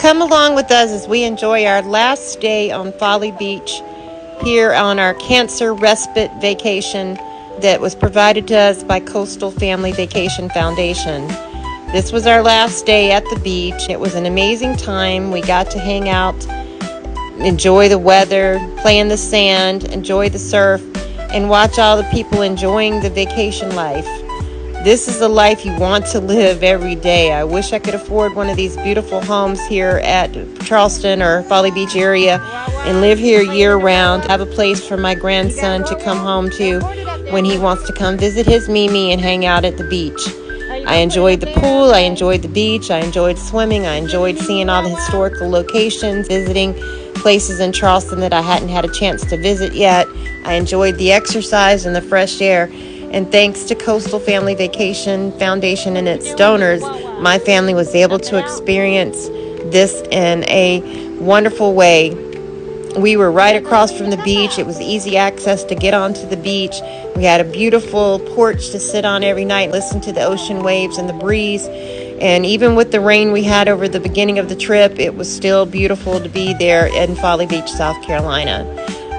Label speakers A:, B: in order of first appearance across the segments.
A: come along with us as we enjoy our last day on Folly Beach here on our cancer respite vacation that was provided to us by Coastal Family Vacation Foundation. This was our last day at the beach. It was an amazing time. We got to hang out, enjoy the weather, play in the sand, enjoy the surf, and watch all the people enjoying the vacation life. This is the life you want to live every day. I wish I could afford one of these beautiful homes here at Charleston or Folly Beach area and live here year-round. Have a place for my grandson to come home to when he wants to come visit his Mimi and hang out at the beach. I enjoyed the pool, I enjoyed the beach, I enjoyed swimming, I enjoyed seeing all the historical locations, visiting places in Charleston that I hadn't had a chance to visit yet. I enjoyed the exercise and the fresh air. And thanks to Coastal Family Vacation Foundation and its donors, my family was able to experience this in a wonderful way. We were right across from the beach. It was easy access to get onto the beach. We had a beautiful porch to sit on every night, listen to the ocean waves and the breeze. And even with the rain we had over the beginning of the trip, it was still beautiful to be there in Folly Beach, South Carolina.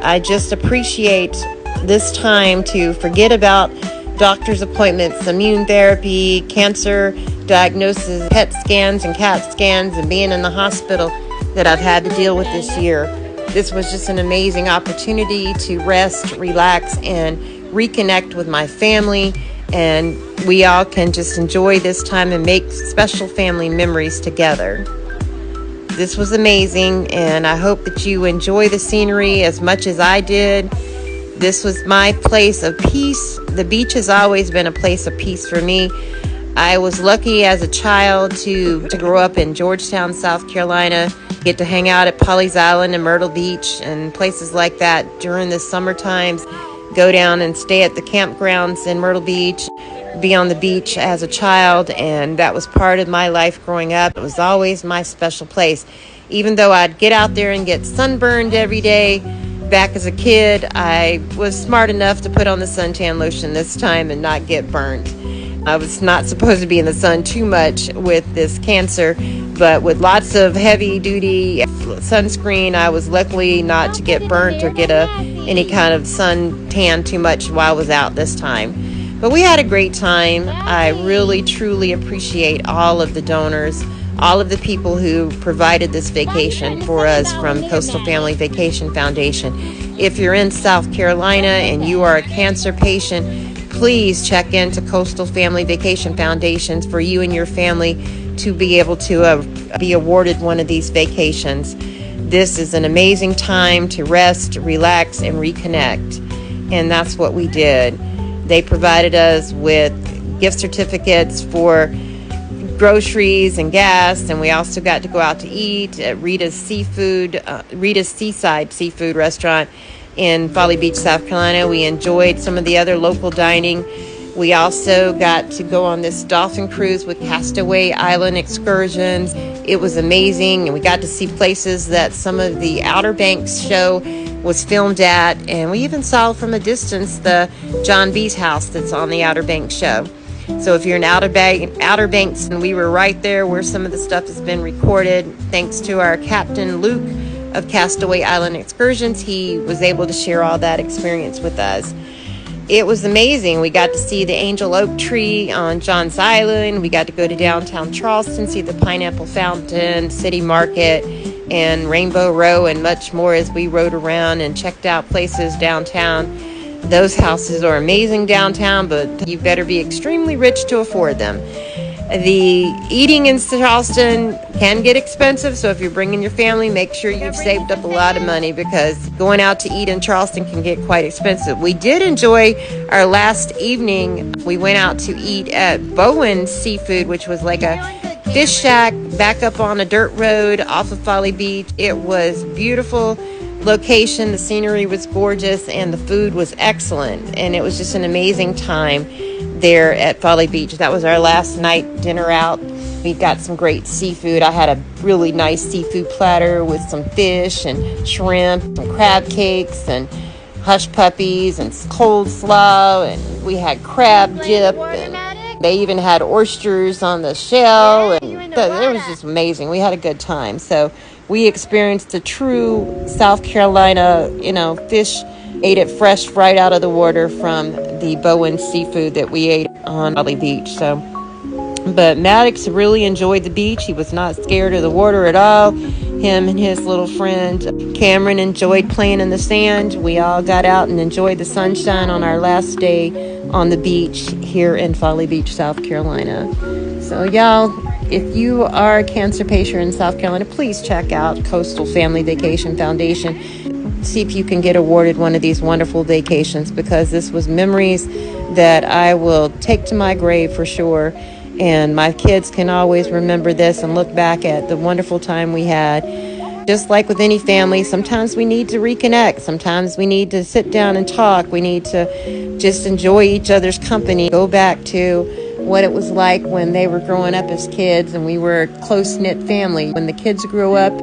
A: I just appreciate this time to forget about doctor's appointments, immune therapy, cancer diagnosis, PET scans and CAT scans, and being in the hospital that I've had to deal with this year. This was just an amazing opportunity to rest, relax, and reconnect with my family, and we all can just enjoy this time and make special family memories together. This was amazing, and I hope that you enjoy the scenery as much as I did. This was my place of peace. The beach has always been a place of peace for me. I was lucky as a child to grow up in Georgetown, South Carolina, get to hang out at Pawleys Island and Myrtle Beach and places like that during the summer times, go down and stay at the campgrounds in Myrtle Beach, be on the beach as a child, and that was part of my life growing up. It was always my special place. Even though I'd get out there and get sunburned every day, back as a kid, I was smart enough to put on the suntan lotion this time and not get burnt. I was not supposed to be in the sun too much with this cancer, but with lots of heavy-duty sunscreen, I was lucky not to get burnt or get any kind of suntan too much while I was out this time. But we had a great time. I really, truly appreciate all of the donors, all of the people who provided this vacation for us from Coastal Family Vacation Foundation. If you're in South Carolina and you are a cancer patient, please check into Coastal Family Vacation Foundations for you and your family to be able to be awarded one of these vacations. This is an amazing time to rest, relax, and reconnect. And that's what we did. They provided us with gift certificates for groceries and gas, and we also got to go out to eat at Rita's Seaside Seafood Restaurant in Folly Beach, South Carolina. We enjoyed some of the other local dining. We also got to go on this dolphin cruise with Castaway Island Excursions. It was amazing, and we got to see places that some of the Outer Banks show was filmed at, and we even saw from a distance the John B's house that's on the Outer Banks show. So if you're in Outer Banks, and we were right there where some of the stuff has been recorded, thanks to our Captain Luke of Castaway Island Excursions. He was able to share all that experience with us. It was amazing. We got to see the Angel Oak Tree on John's Island. We got to go to downtown Charleston, see the Pineapple Fountain, City Market, and Rainbow Row, and much more as we rode around and checked out places downtown. Those houses are amazing downtown, but you better be extremely rich to afford them. The eating in Charleston can get expensive, so if you're bringing your family, make sure you've saved up a lot of money, because going out to eat in Charleston can get quite expensive. We did enjoy our last evening. We went out to eat at Bowen's Seafood, which was like a fish shack back up on a dirt road off of Folly Beach. It was beautiful location, the scenery was gorgeous, and the food was excellent, and it was just an amazing time there at Folly Beach. That was our last night dinner out. We got some great seafood. I had a really nice seafood platter with some fish and shrimp and crab cakes and hush puppies and coleslaw, and we had crab dip, and they even had oysters on the shell, and it was just amazing. We had a good time. So we experienced the true South Carolina, fish. Ate it fresh right out of the water from the Bowen seafood that we ate on Folly Beach. So, but Maddox really enjoyed the beach. He was not scared of the water at all. Him and his little friend Cameron enjoyed playing in the sand. We all got out and enjoyed the sunshine on our last day on the beach here in Folly Beach, South Carolina. So y'all, if you are a cancer patient in South Carolina, please check out Coastal Family Vacation Foundation. See if you can get awarded one of these wonderful vacations, because this was memories that I will take to my grave for sure. And my kids can always remember this and look back at the wonderful time we had. Just like with any family, sometimes we need to reconnect. Sometimes we need to sit down and talk. We need to just enjoy each other's company. Go back to what it was like when they were growing up as kids and we were a close-knit family. When the kids grew up,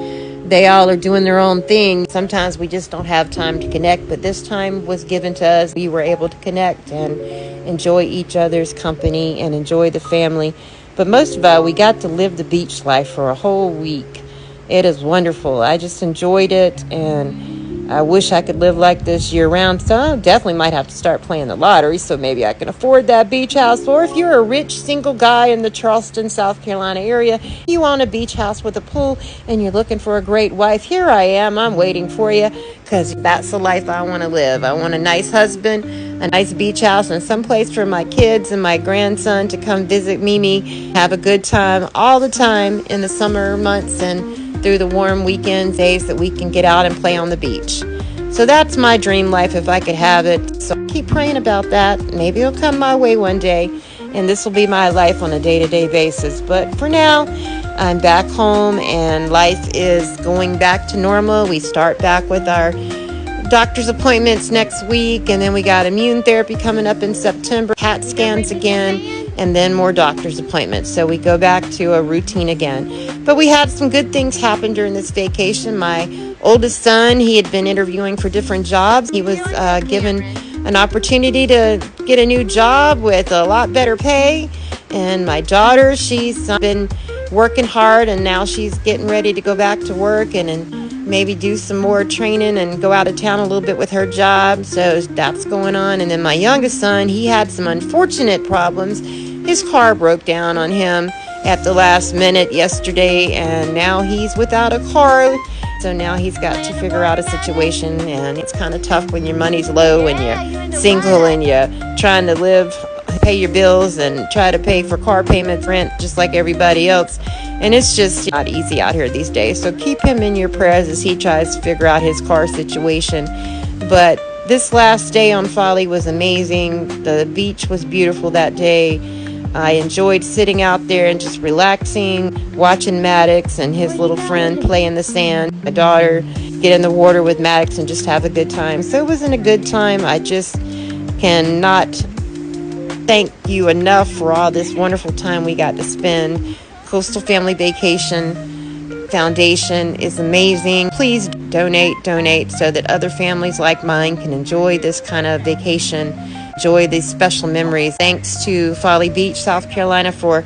A: they all are doing their own thing. Sometimes we just don't have time to connect, but this time was given to us. We were able to connect and enjoy each other's company and enjoy the family. But most of all, we got to live the beach life for a whole week. It is wonderful. I just enjoyed it, and I wish I could live like this year round. So I definitely might have to start playing the lottery so maybe I can afford that beach house. Or if you're a rich single guy in the Charleston, South Carolina area, you want a beach house with a pool and you're looking for a great wife, here I am. I'm waiting for you, because that's the life I want to live. I want a nice husband, a nice beach house, and someplace for my kids and my grandson to come visit Mimi, have a good time all the time in the summer months and through the warm weekend days that we can get out and play on the beach. So that's my dream life if I could have it. So keep praying about that. Maybe it'll come my way one day, and this will be my life on a day-to-day basis. But for now, I'm back home and life is going back to normal. We start back with our doctor's appointments next week, and then we got immune therapy coming up in September, CAT scans again, and then more doctor's appointments. So we go back to a routine again. But we had some good things happen during this vacation. My oldest son, he had been interviewing for different jobs. He was given an opportunity to get a new job with a lot better pay. And my daughter, she's been working hard, and now she's getting ready to go back to work and maybe do some more training and go out of town a little bit with her job. So that's going on. And then my youngest son, he had some unfortunate problems. His car broke down on him at the last minute yesterday, and now he's without a car. So now he's got to figure out a situation, and it's kind of tough when your money's low and you're single and you're trying to live, pay your bills and try to pay for car payments, rent, just like everybody else. And it's just not easy out here these days. So keep him in your prayers as he tries to figure out his car situation. But this last day on Folly was amazing. The beach was beautiful that day. I enjoyed sitting out there and just relaxing, watching Maddox and his little friend play in the sand. My daughter get in the water with Maddox and just have a good time. So it was a good time. I just cannot thank you enough for all this wonderful time we got to spend. Coastal Family Vacation Foundation is amazing. Please donate so that other families like mine can enjoy this kind of vacation, enjoy these special memories. Thanks to Folly Beach, South Carolina for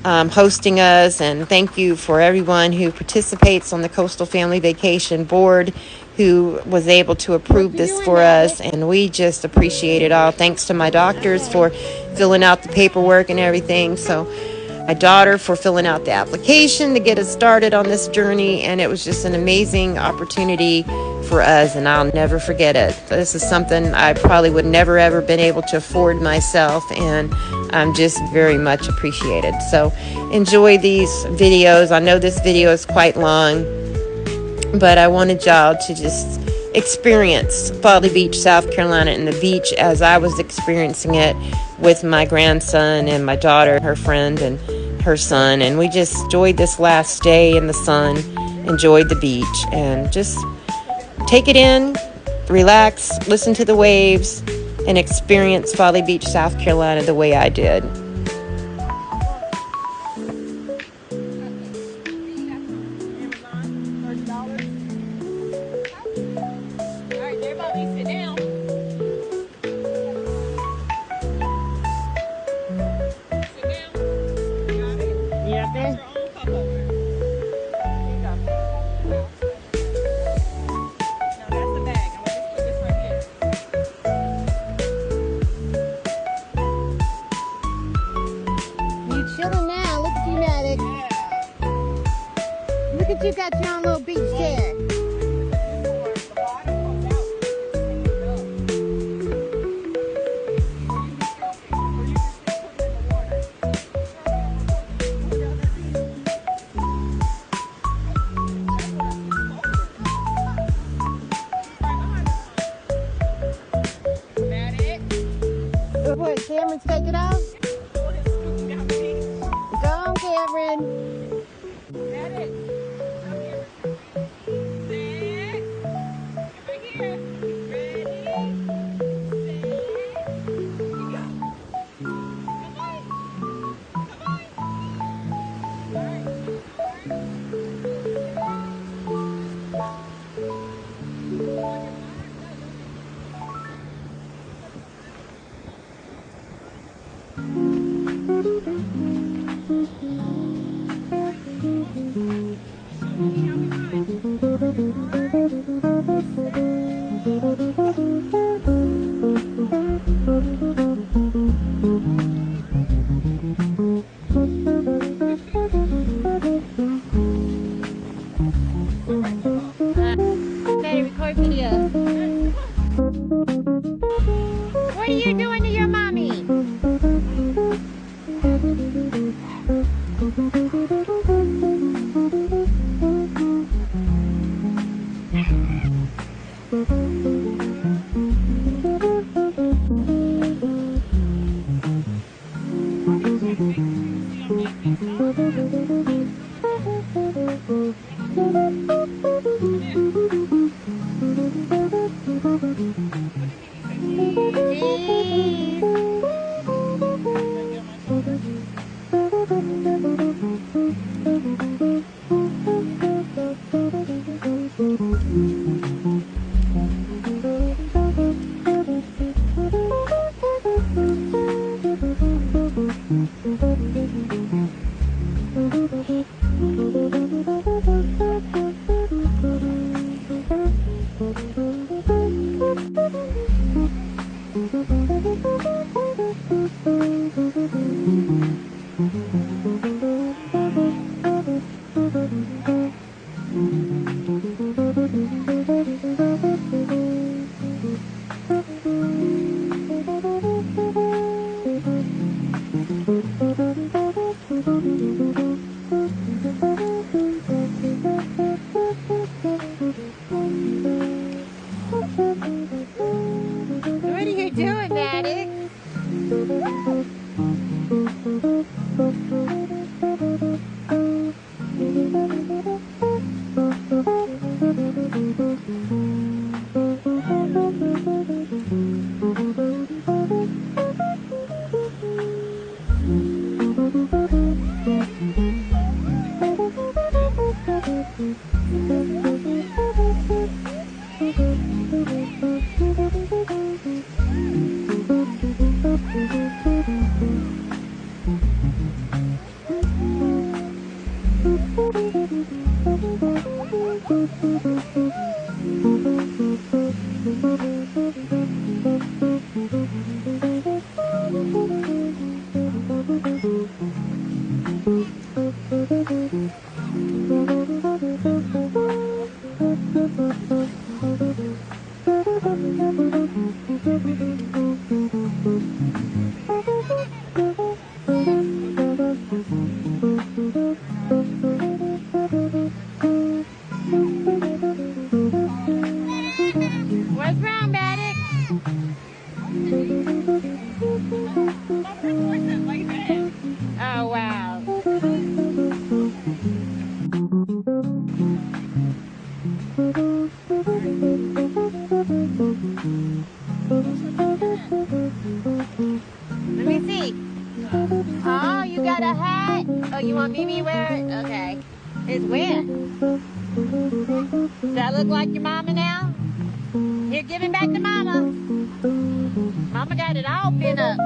A: hosting us, and thank you for everyone who participates on the Coastal Family Vacation Board who was able to approve this for us, and we just appreciate it all. Thanks to my doctors for filling out the paperwork and everything. So my daughter for filling out the application to get us started on this journey, and it was just an amazing opportunity for us, and I'll never forget it. This is something I probably would never ever been able to afford myself, and I'm just very much appreciated. So enjoy these videos. I know this video is quite long, but I wanted y'all to just experience Folly Beach, South Carolina, and the beach as I was experiencing it with my grandson and my daughter, her friend, and her son. And we just enjoyed this last day in the sun, enjoyed the beach, and just take it in, relax, listen to the waves, and experience Folly Beach, South Carolina the way I did.
B: at you got your own little beach chair. What, Cameron's taking off? Go on, Cameron. Hey, record video. What are you doing to your mommy? What are you doing, Maddox? What's wrong, Maddox? Oh, wow. Let me see. Oh, you got a hat? Oh, you want Mimi to wear it? Okay. It's wet. Does that look like your mama now? Here, give it back to mama. Mama got it all bent up.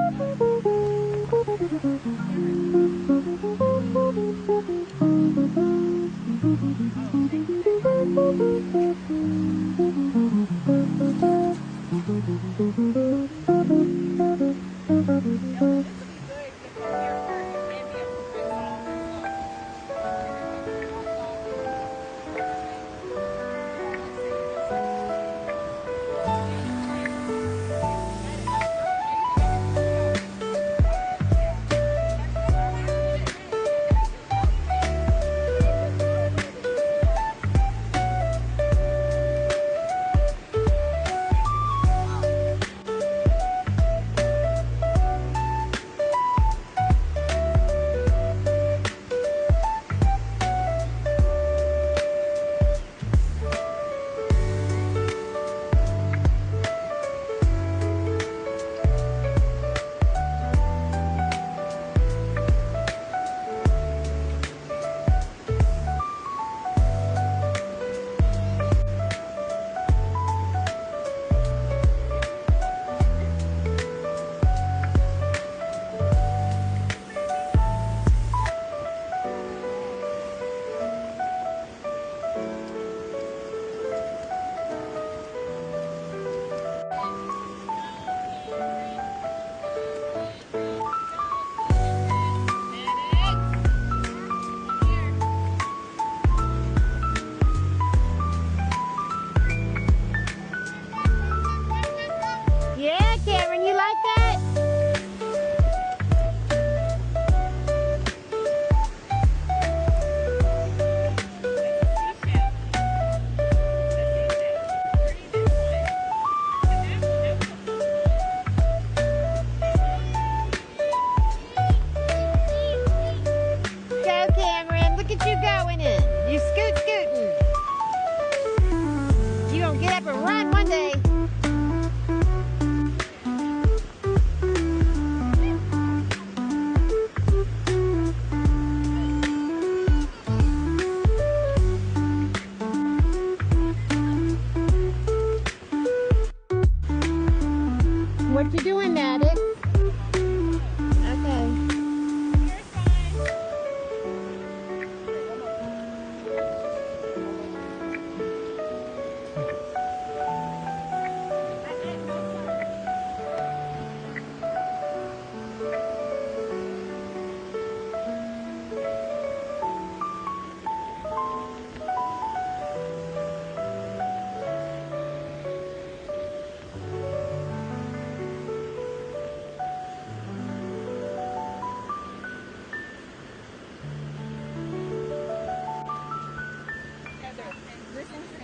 C: This needs to be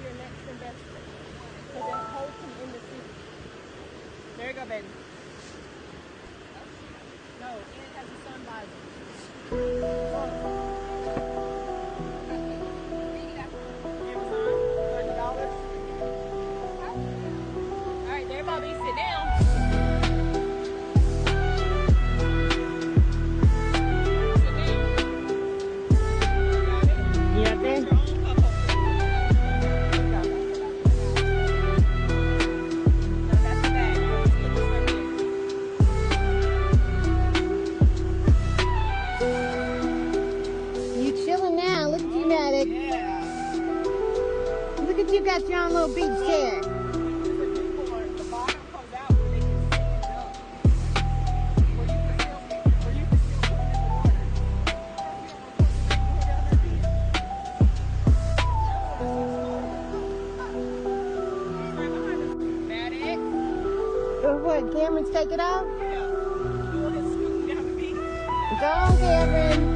C: your next investment. Because it holds him in the seat. There you go, baby. No, and it has a sun visor. Amazon, $30. All right, there, Bobby, sit down.
B: You up there? You chilling now. Look at you, Maddox. Look at you, got your own little beach chair. What, Cameron's take it off? Go on, Cameron.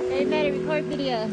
B: Hey, Maddie, record video.